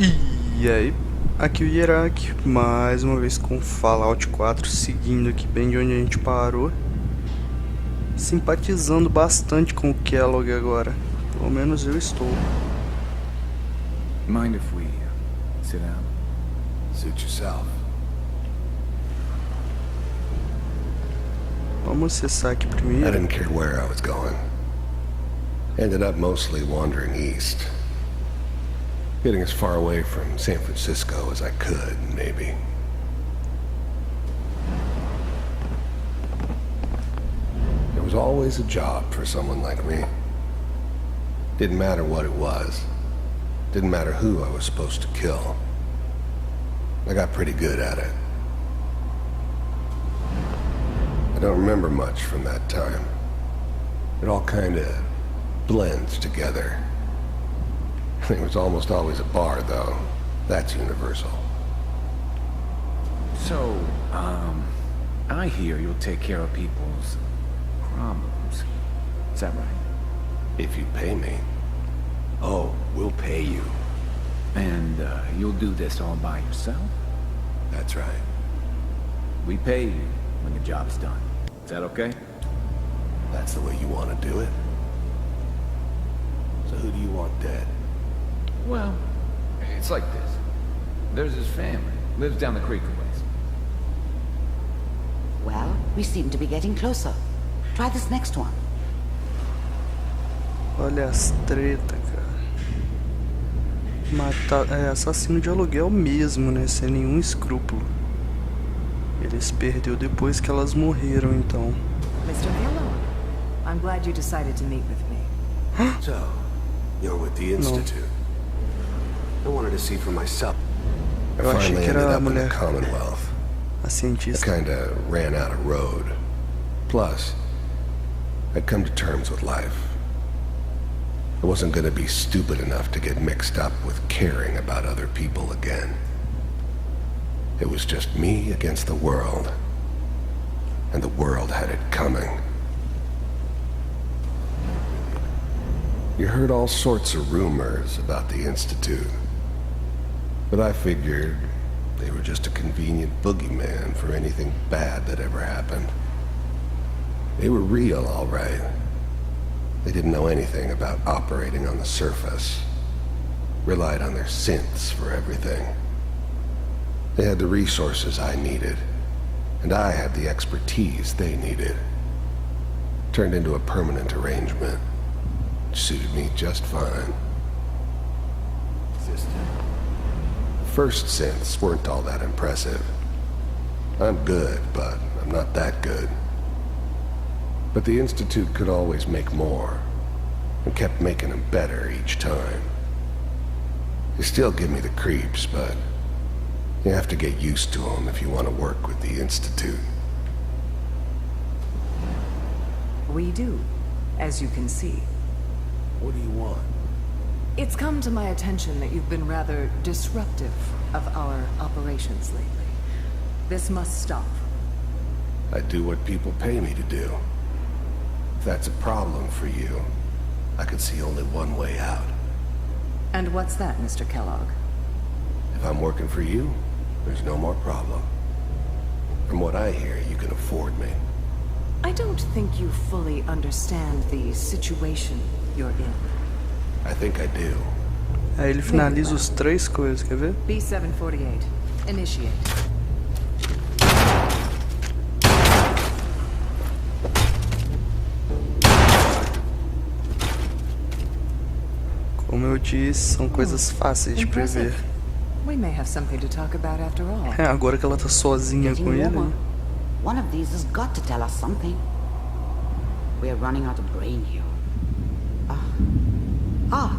E aí, aqui o Ierak, mais uma vez com Fallout 4, seguindo aqui bem de onde a gente parou. Simpatizando bastante com o Kellog agora, pelo menos eu estou. Mind if we sit down? Suit yourself. Vamos acessar aqui I primeiro. didn't care where I was going. Ended up mostly wandering east. Getting as far away from San Francisco as I could, maybe. There was always a job for someone like me. Didn't matter what it was. Didn't matter who I was supposed to kill. I got pretty good at it. I don't remember much from that time. It all kind of blends together. It was almost always a bar, though. That's universal. So, I hear you'll take care of people's problems. Is that right? If you pay me. Oh, we'll pay you. And, you'll do this all by yourself? That's right. We pay you when the job's done. Is that okay? That's the way you want to do it? So who do you want dead? Well, it's like this. There's his family. Lives down the creek a ways. Well, we seem to be getting closer. Try this next one. Olha as treta, cara. Matar, assassino de aluguel mesmo, né? Sem nenhum escrúpulo. Ele se perdeu depois que elas morreram, então. Mr. Kellog, I'm glad you decided to meet with me. So, you're with the Institute. I wanted to see for myself. I Eu achei finally que ended era a up in the mulher, Commonwealth. a I cientista. kinda ran out of road. Plus, I'd come to terms with life. I wasn't gonna be stupid enough to get mixed up with caring about other people again. It was just me against the world. And the world had it coming. You heard all sorts of rumors about the Institute. But I figured they were just a convenient boogeyman for anything bad that ever happened. They were real, all right. They didn't know anything about operating on the surface. Relied on their synths for everything. They had the resources I needed, and I had the expertise they needed. Turned into a permanent arrangement. Suited me just fine. First synths weren't all that impressive. I'm good, but I'm not that good. But the Institute could always make more, and kept making them better each time. They still give me the creeps, but you have to get used to them if you want to work with the Institute. We do, as you can see. What do you want? It's come to my attention that you've been rather disruptive of our operations lately. This must stop. I do what people pay me to do. If that's a problem for you, I could see only one way out. And what's that, Mr. Kellog? If I'm working for you, there's no more problem. From what I hear, you can afford me. I don't think you fully understand the situation you're in. I think I do. Aí ele finaliza os três coisas, quer ver? B748. Initiate. Como eu disse, são coisas fáceis de prever. We may have something to talk about after all. É, agora que ela tá sozinha com ele. Warmer. One of these has got to tell us something. We're running out of brain here.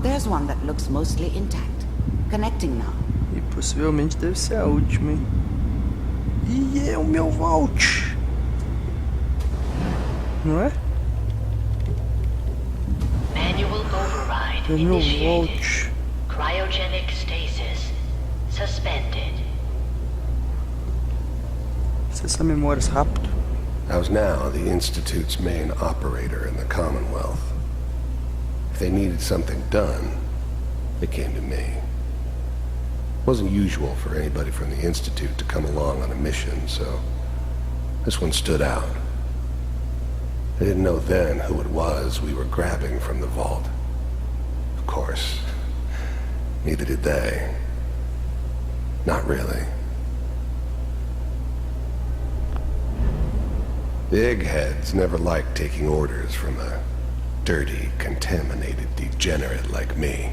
There's one that looks mostly intact. Connecting now. E possivelmente deve ser a última, hein? E é o meu Vault! Não é? Manual override É o meu initiated. Vault. Cryogenic stasis suspended. Acessar memórias rápido. I was now the Institute's main operator in the Commonwealth. If they needed something done, they came to me. Wasn't usual for anybody from the Institute to come along on a mission, so this one stood out. I didn't know then who it was we were grabbing from the vault. Of course, neither did they. Not really. The eggheads never liked taking orders from a dirty, contaminated degenerate like me.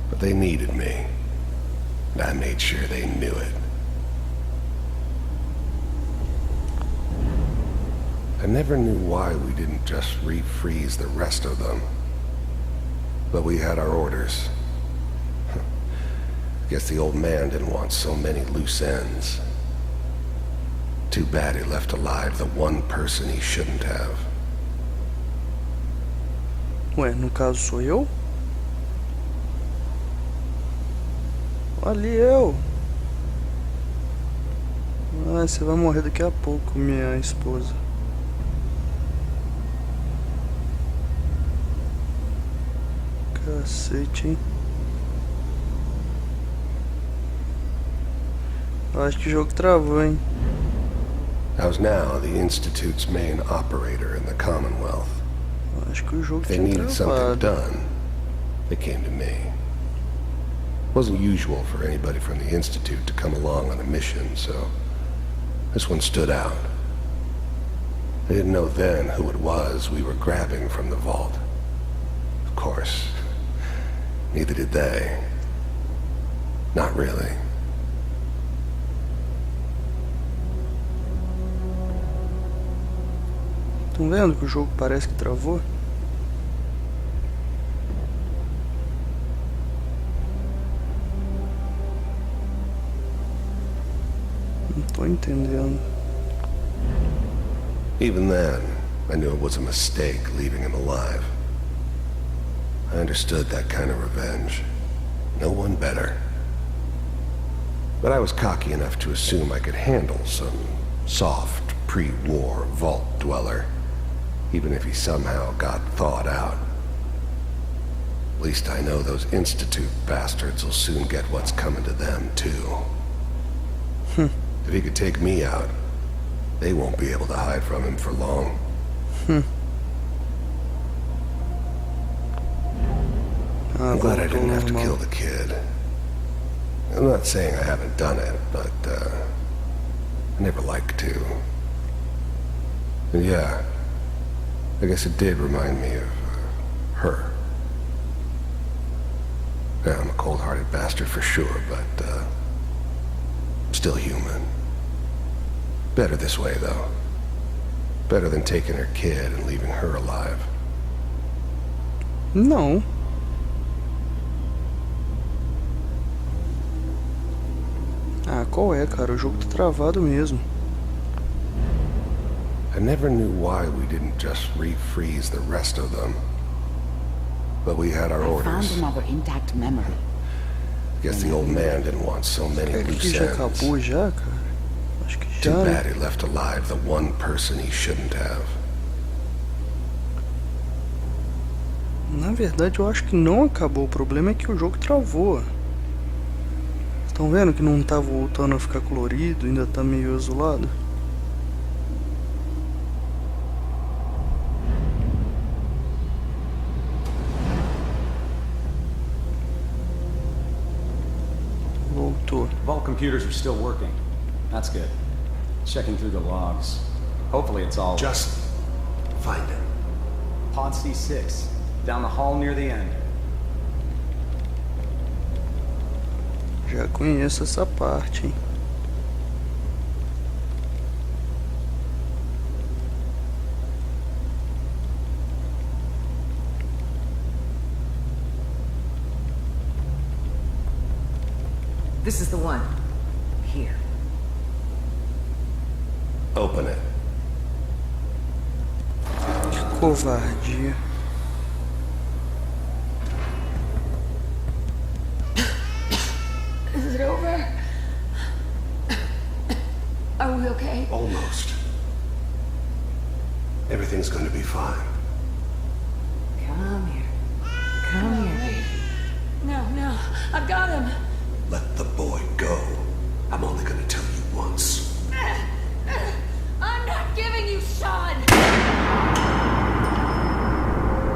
But they needed me, and I made sure they knew it. I never knew why we didn't just refreeze the rest of them. But we had our orders. Guess the old man didn't want so many loose ends. Too bad he left alive the one person he shouldn't have. Ué, no caso sou eu? Ali eu! Ah, você vai morrer daqui a pouco, minha esposa. Cacete, hein? Eu acho que o jogo travou, hein? I was now the Institute's main operator in the Commonwealth. Eu acho que o jogo If they tinha needed something travado. done, they came to me. Wasn't usual for anybody from the Institute to come along on a mission, so this one stood out. I didn't know then who it was we were grabbing from the vault. Of course, neither did they. Not really. Estão vendo que o jogo parece que travou? Não tô entendendo. Even then, I knew it was a mistake leaving him alive. I understood that kind of revenge. No one better. But I was cocky enough to assume I could handle some soft, pre-war vault dweller, even if he somehow got thawed out. At least I know those Institute bastards will soon get what's coming to them, too. If he could take me out, they won't be able to hide from him for long. I'm glad I didn't have to kill the kid. I'm not saying I haven't done it, but I never liked to. And yeah, I guess it did remind me of her. Yeah, I'm a cold-hearted bastard for sure, but still human. Better this way, though. Better than taking her kid and leaving her alive. Não. Ah, qual é, cara? O jogo tá travado mesmo. I never knew why we didn't just refreeze the rest of them. But we had our I orders. found another intact memory. Guess the old man didn't want so many É que loose já ends. acabou já, cara? Acho que Too já. bad he left alive the one person he shouldn't have. Na verdade, eu acho que não acabou. O problema é que o jogo travou. Estão vendo que não tá voltando a ficar colorido? Ainda tá meio azulado. Voltou. Vault computers are still working. That's good. Checking through the logs. Hopefully it's all... Just find him. Pod C6. Down the hall near the end. Já conheço essa parte, hein? This is the one. Here. Open it. Que covardia. Is it over? Are we okay? Almost. Everything's going to be fine. Come here. Come here. Wait. No, I've got him. let the boy go. I'm only gonna tell you once. I'm not giving you Sean!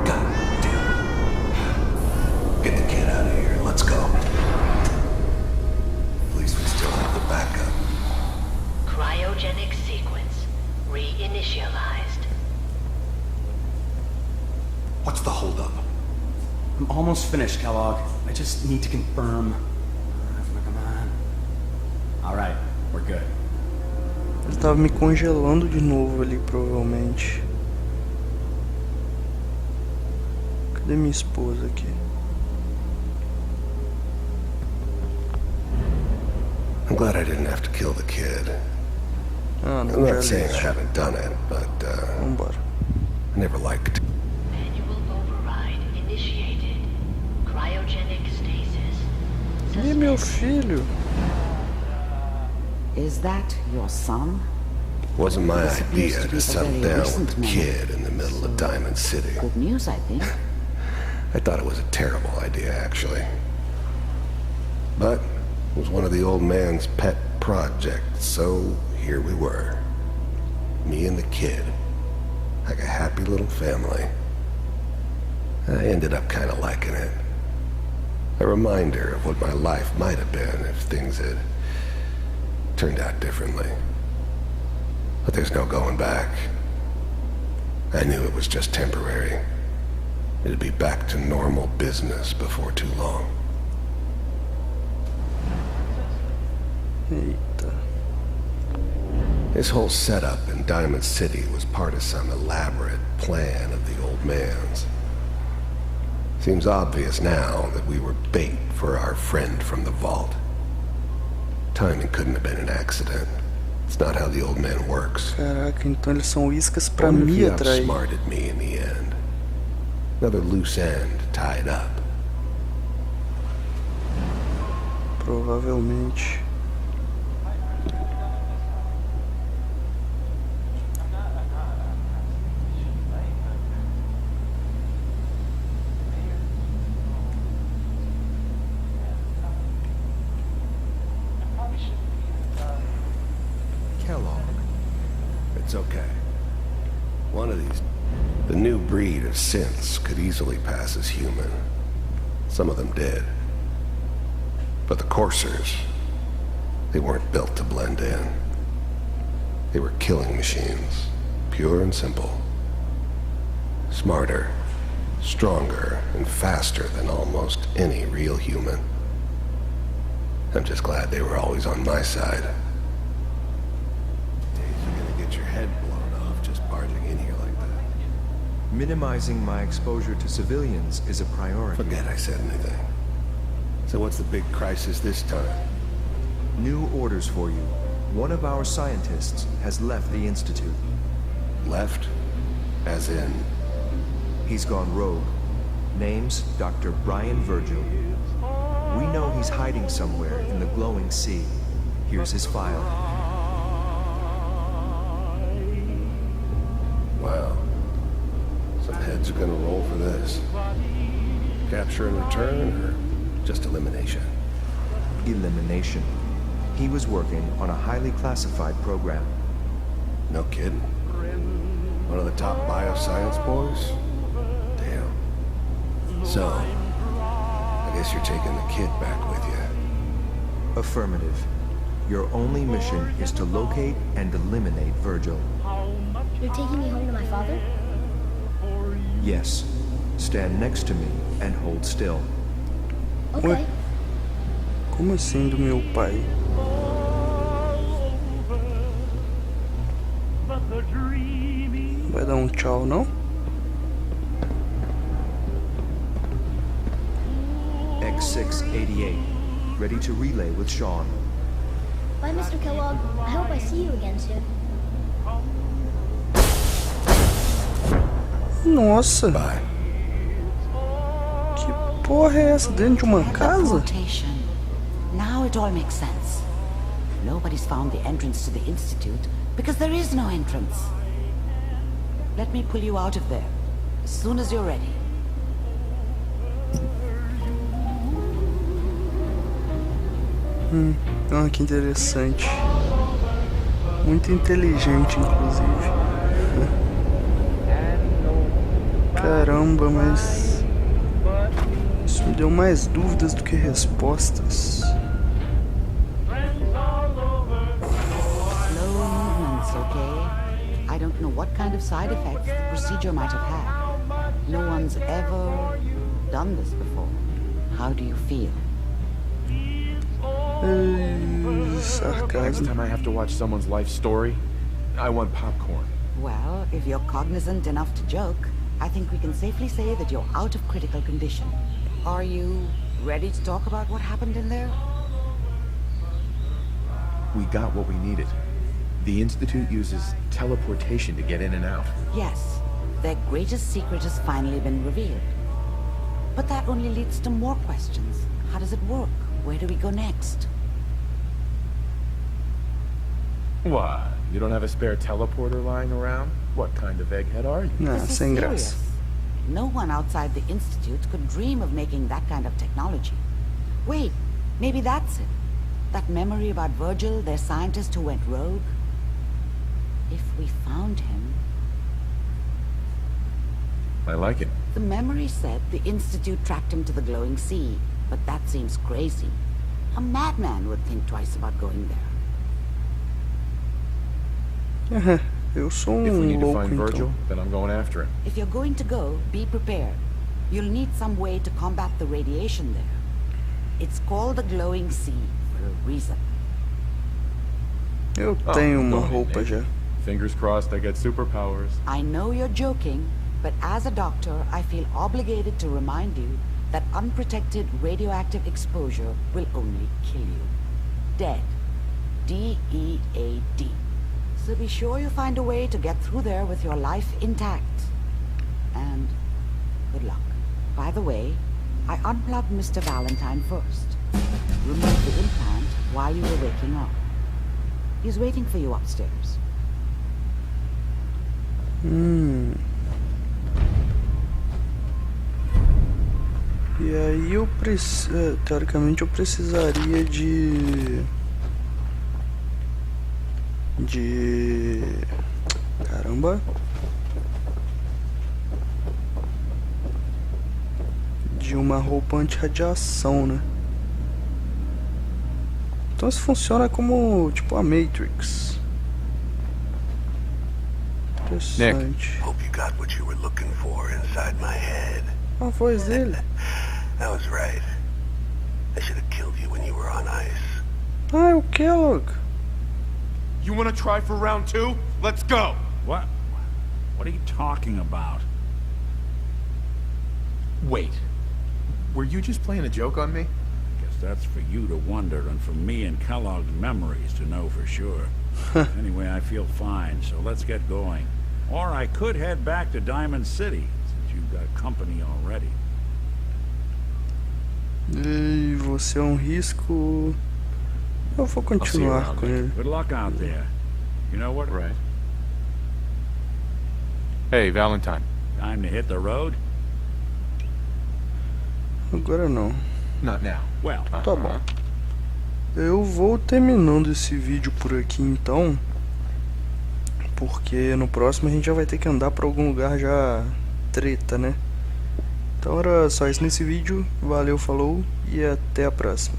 God damn it. Get the kid out of here. Let's go. At least we still have the backup. Cryogenic sequence reinitialized. What's the holdup? I'm almost finished, Kellogg. I just need to confirm. Come on. All right, we're good. Ele tava me congelando de novo ali, provavelmente. Cadê minha esposa aqui? I'm glad I didn't have to kill the kid. Ah, não, I'm já not saying I li. haven't done it, but Vambora. I never liked. Manual override initiated. Cryogenic stasis. E meu filho? Is that your son? Wasn't my This appears idea to to be a settle very down recent with a memory. kid in the middle of Diamond City. Good news, I think. I thought it was a terrible idea, actually. But it was one of the old man's pet projects, so here we were. Me and the kid. Like a happy little family. I ended up kind of liking it. A reminder of what my life might have been if things had turned out differently. But there's no going back. I knew it was just temporary. It'd be back to normal business before too long. Eita. This whole setup in Diamond City was part of some elaborate plan of the old man's. Seems obvious now that we were bait for our friend from the vault. Timing couldn't have been an accident. It's not how the old man works. Caraca, então eles são iscas pra Wonder if me he atrair. outsmarted me in the end. Another loose end tied up. Provavelmente. Kellogg. It's okay. One of these... The new breed of synths could easily pass as human. Some of them did. But the coursers, they weren't built to blend in. They were killing machines, pure and simple. Smarter, stronger, and faster than almost any real human. I'm just glad they were always on my side. You're gonna get your head blown off just barging in here like that. Minimizing my exposure to civilians is a priority. Forget I said anything. So what's the big crisis this time? New orders for you. One of our scientists has left the Institute. Left? As in... He's gone rogue. Name's Dr. Brian Virgil. We know he's hiding somewhere in the glowing sea. Here's his file. Wow. Some heads are gonna roll for this. Capture and return, or just elimination? Elimination. He was working on a highly classified program. No kidding. One of the top bioscience boys? Damn. So, I guess you're taking the kid back with you. Affirmative. Your only mission is to locate and eliminate Virgil. You're taking me home to my father? Yes. Stand next to me and hold still. Okay. Ué? Como assim do meu pai? Vai dar um tchau, não? X688. Ready to relay with Sean. Bye, Mr. Kellogg. I hope I see you again soon. Nossa, Bye. que porra é essa? Dentro de uma casa? Teleportation. Now it all makes sense. Nobody's found the entrance to the Institute because there is no entrance. Let me pull you out of there as soon as you're ready. Ah, que interessante. Muito inteligente, inclusive. Caramba, mas isso me deu mais dúvidas do que respostas. Slow movements, okay? I don't know what kind of side effects the procedure might have had. No one's ever done this before. How do you feel? Next Sarcasmo. time I have to watch someone's life story, I want popcorn. Well, if you're cognizant enough to joke, I think we can safely say that you're out of critical condition. Are you ready to talk about what happened in there? We got what we needed. The Institute uses teleportation to get in and out. Yes, their greatest secret has finally been revealed. But that only leads to more questions. How does it work? Where do we go next? What? You don't have a spare teleporter lying around? What kind of egghead are you? Ah, This is sem graça. serious. No one outside the Institute could dream of making that kind of technology. Wait, maybe that's it. That memory about Virgil, their scientist who went rogue? If we found him... I like it. The memory said the Institute tracked him to the glowing sea, but that seems crazy. A madman would think twice about going there. Eu sou If we need to louco, find então. Virgil, then I'm going after him. If you're going to go, be prepared. You'll need some way to combat the radiation there. It's called the glowing sea for a reason. Eu tenho uma go ahead, roupa Nate. já. Fingers crossed I get superpowers. I know you're joking, but as a doctor, I feel obligated to remind you that unprotected radioactive exposure will only kill you. Dead. D-E-A-D. So be sure you find a way to get through there with your life intact. And good luck. By the way, I unplugged Mr. Valentine first. Removed the implant while you were waking up. He's waiting for you upstairs. E aí eu teoricamente eu precisaria de caramba, de uma roupa anti-radiação, né? Então isso funciona como tipo a Matrix. Interessante. Hope you got what you were looking for inside my head. A voz dele. I was right. I should have killed you when you were on ice. Ah, é o Kellog. You want to try for round 2? Let's go! What? What are you talking about? Wait. Were you just playing a joke on me? Guess that's for you to wonder and for me and Kellogg's memories to know for sure. Anyway, I feel fine, so let's get going. Or I could head back to Diamond City, since you've got company already. E você é um risco. Eu vou continuar com ele. Good luck out there. You know what? Right. Hey, Valentine. Time to hit the road? Agora não. Not now. Well, Tá bom. Eu vou terminando esse vídeo por aqui então, porque no próximo a gente já vai ter que andar pra algum lugar já treta, né? Então era só isso nesse vídeo. Valeu, falou e até a próxima.